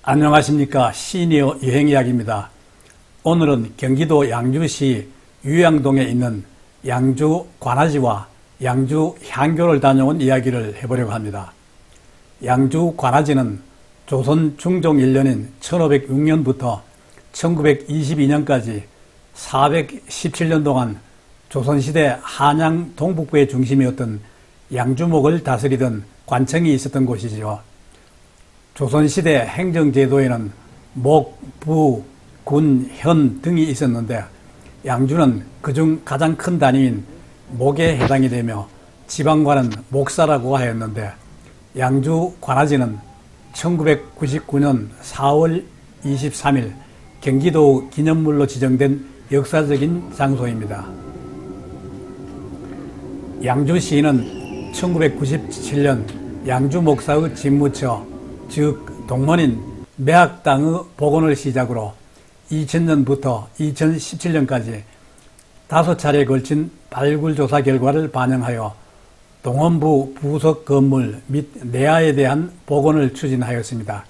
안녕하십니까. 시니어 여행이야기입니다. 오늘은 경기도 양주시 유양동에 있는 양주 관아지와 양주 향교를 다녀온 이야기를 해보려고 합니다. 양주 관아지는 조선 중종 1년인 1506년부터 1922년까지 417년 동안 조선시대 한양 동북부의 중심이었던 양주목을 다스리던 관청이 있었던 곳이지요. 조선시대 행정제도에는 목, 부, 군, 현 등이 있었는데 양주는 그중 가장 큰 단위인 목에 해당이 되며 지방관은 목사라고 하였는데 양주 관아지는 1999년 4월 23일 경기도 기념물로 지정된 역사적인 장소입니다. 양주시는 1997년 양주 목사의 집무처 즉 동문인 매학당의 복원을 시작으로 2000년부터 2017년까지 5차례에 걸친 발굴조사 결과를 반영하여 동원부 부속 건물 및 내하에 대한 복원을 추진하였습니다.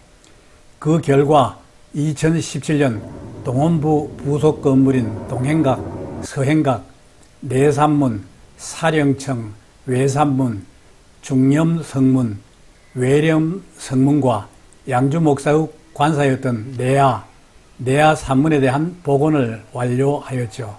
그 결과 2017년 동원부 부속 건물인 동행각, 서행각, 내산문, 사령청, 외산문, 중념성문, 외렴성문과 양주 목사의 관사였던 내하 산문에 대한 복원을 완료하였죠.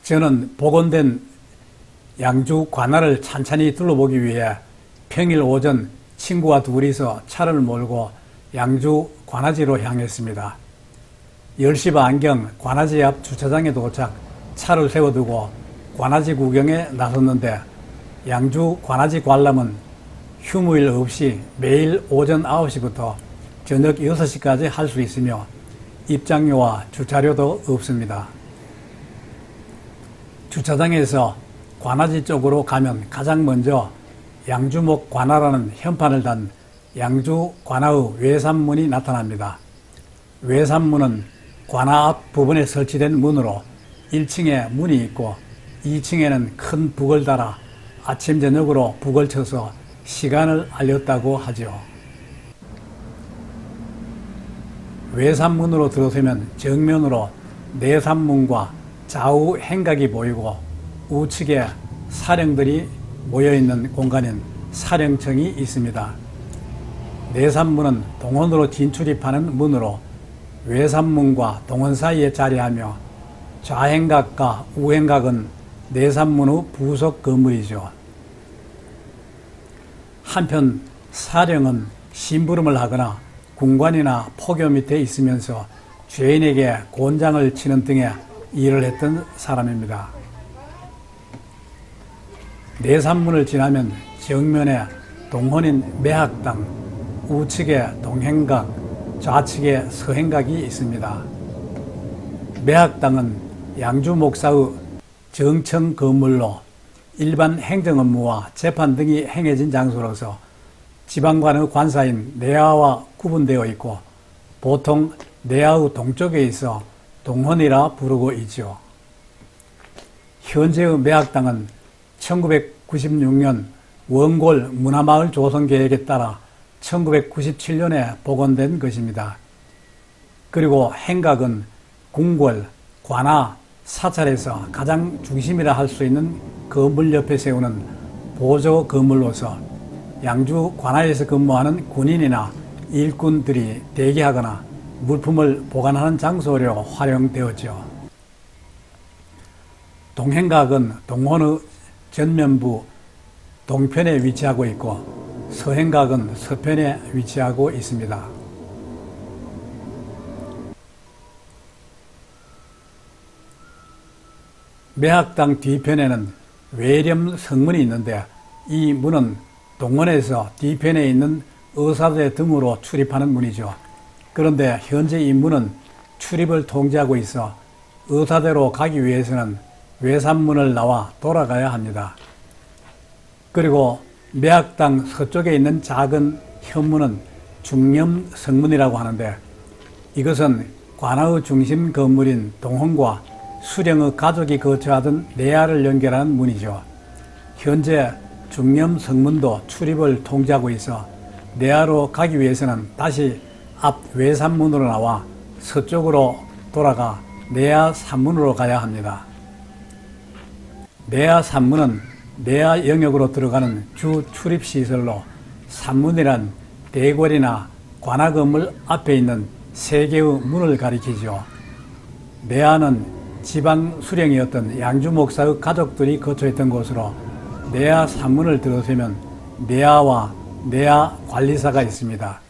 저는 복원된 양주 관아를 찬찬히 둘러보기 위해 평일 오전 친구와 둘이서 차를 몰고 양주 관아지로 향했습니다. 10시 반경 관아지 앞 주차장에 도착, 차를 세워두고 관아지 구경에 나섰는데 양주 관아지 관람은 휴무일 없이 매일 오전 9시부터 저녁 6시까지 할 수 있으며 입장료와 주차료도 없습니다. 주차장에서 관아지 쪽으로 가면 가장 먼저 양주목 관아라는 현판을 단 양주 관아의 외산문이 나타납니다. 외산문은 관아 앞 부분에 설치된 문으로 1층에 문이 있고 2층에는 큰 북을 달아 아침 저녁으로 북을 쳐서 시간을 알렸다고 하죠. 외산문으로 들어서면 정면으로 내산문과 좌우 행각이 보이고 우측에 사령들이 모여있는 공간인 사령청이 있습니다. 내산문은 동원으로 진출입하는 문으로 외산문과 동원 사이에 자리하며 좌행각과 우행각은 내산문의 부속 건물이죠. 한편 사령은 심부름을 하거나 군관이나 포교 밑에 있으면서 죄인에게 곤장을 치는 등의 일을 했던 사람입니다. 내산문을 지나면 정면에 동헌인 매학당, 우측에 동행각, 좌측에 서행각이 있습니다. 매학당은 양주 목사의 정청 건물로 일반 행정 업무와 재판 등이 행해진 장소로서 지방관의 관사인 내하와 구분되어 있고 보통 내하의 동쪽에 있어 동헌이라 부르고 있죠. 현재의 매학당은 1996년 원골 문화마을 조성 계획에 따라 1997년에 복원된 것입니다. 그리고 행각은 궁궐, 관아, 사찰에서 가장 중심이라 할 수 있는 건물 옆에 세우는 보조 건물로서 양주 관아에서 근무하는 군인이나 일꾼들이 대기하거나 물품을 보관하는 장소로 활용되었죠. 동행각은 동원의 전면부 동편에 위치하고 있고 서행각은 서편에 위치하고 있습니다. 매학당 뒤편에는 외렴 성문이 있는데 이 문은 동원에서 뒤편에 있는 의사대 등으로 출입하는 문이죠. 그런데 현재 이 문은 출입을 통제하고 있어 의사대로 가기 위해서는 외산문을 나와 돌아가야 합니다. 그리고 매학당 서쪽에 있는 작은 현문은 중념성문이라고 하는데 이것은 관아의 중심 건물인 동헌과 수령의 가족이 거처하던 내야를 연결하는 문이죠. 현재 중념 성문도 출입을 통제하고 있어 내야로 가기 위해서는 다시 앞 외산문으로 나와 서쪽으로 돌아가 내야 산문으로 가야 합니다. 내야 산문은 내야 영역으로 들어가는 주 출입시설로 산문이란 대궐이나 관아 건물 앞에 있는 세 개의 문을 가리키죠. 내야는 지방 수령이었던 양주 목사의 가족들이 거처했던 곳으로 내야 산문을 들어서면 내야와 내야 관리사가 있습니다.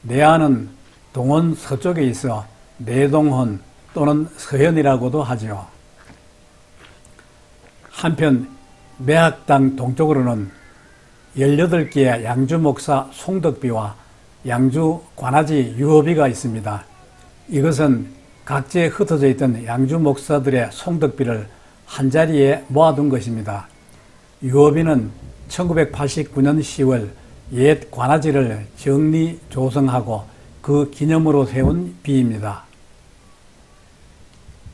내야는 동원 서쪽에 있어 내동헌 또는 서현이라고도 하죠. 한편 매학당 동쪽으로는 18개의 양주 목사 송덕비와 양주 관아지 유업이가 있습니다. 이것은 각지에 흩어져 있던 양주 목사들의 송덕비를 한자리에 모아둔 것입니다. 유업이는 1989년 10월 옛 관아지를 정리 조성하고 그 기념으로 세운 비입니다.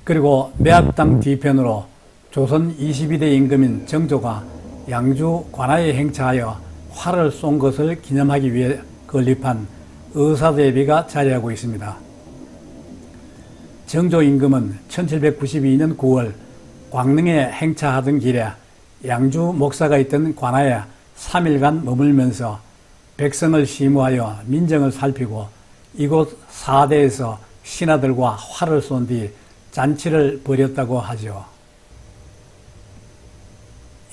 그리고 매학당 뒤편으로 조선 22대 임금인 정조가 양주 관아에 행차하여 활을 쏜 것을 기념하기 위해 건립한 의사대비가 자리하고 있습니다. 정조 임금은 1792년 9월 광릉에 행차하던 길에 양주 목사가 있던 관아에 3일간 머물면서 백성을 심우하여 민정을 살피고 이곳 사대에서 신하들과 활을 쏜 뒤 잔치를 벌였다고 하죠.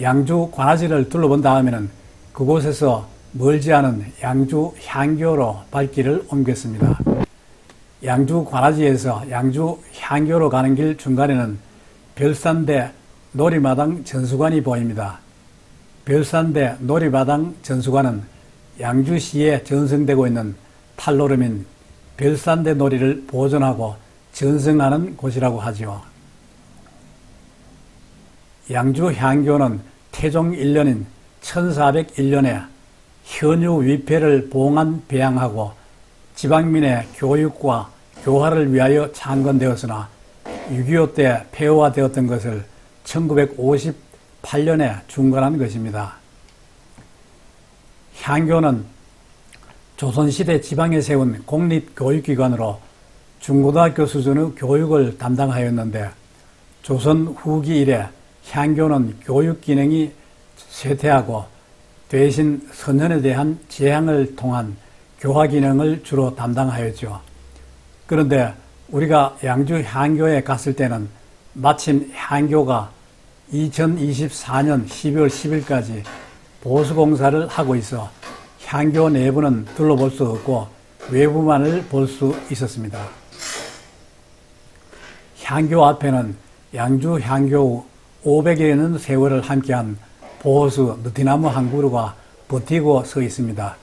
양주 관아지를 둘러본 다음에는 그곳에서 멀지 않은 양주 향교로 발길을 옮겼습니다. 양주 관아지에서 양주 향교로 가는 길 중간에는 별산대 놀이마당 전수관이 보입니다. 별산대 놀이마당 전수관은 양주시에 전승되고 있는 탈노름인 별산대 놀이를 보존하고 전승하는 곳이라고 하지요. 양주 향교는 태종 1년인 1401년에 현유 위패를 봉한 배양하고 지방민의 교육과 교화를 위하여 창건되었으나 6.25 때 폐허화되었던 것을 1958년에 중건한 것입니다. 향교는 조선시대 지방에 세운 공립교육기관으로 중고등학교 수준의 교육을 담당하였는데 조선 후기 이래 향교는 교육 기능이 쇠퇴하고 대신 선현에 대한 재향을 통한 교화 기능을 주로 담당하였죠. 그런데 우리가 양주 향교에 갔을 때는 마침 향교가 2024년 12월 10일까지 보수공사를 하고 있어 향교 내부는 둘러볼 수 없고 외부만을 볼 수 있었습니다. 향교 앞에는 양주 향교 500여년 세월을 함께한 보호수 느티나무 한 그루가 버티고 서 있습니다.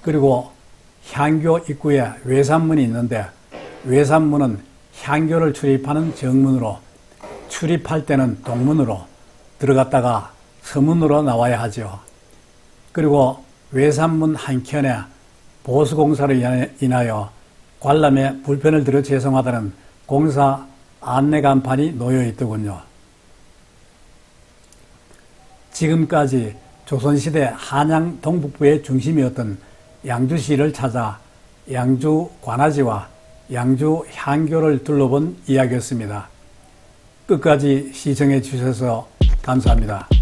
그리고 향교 입구에 외산문이 있는데 외산문은 향교를 출입하는 정문으로 출입할 때는 동문으로 들어갔다가 서문으로 나와야 하죠. 그리고 외산문 한켠에 보수공사로 인하여 관람에 불편을 드려 죄송하다는 공사 안내간판이 놓여 있더군요. 지금까지 조선시대 한양 동북부의 중심이었던 양주시를 찾아 양주 관아지와 양주 향교를 둘러본 이야기였습니다. 끝까지 시청해 주셔서 감사합니다.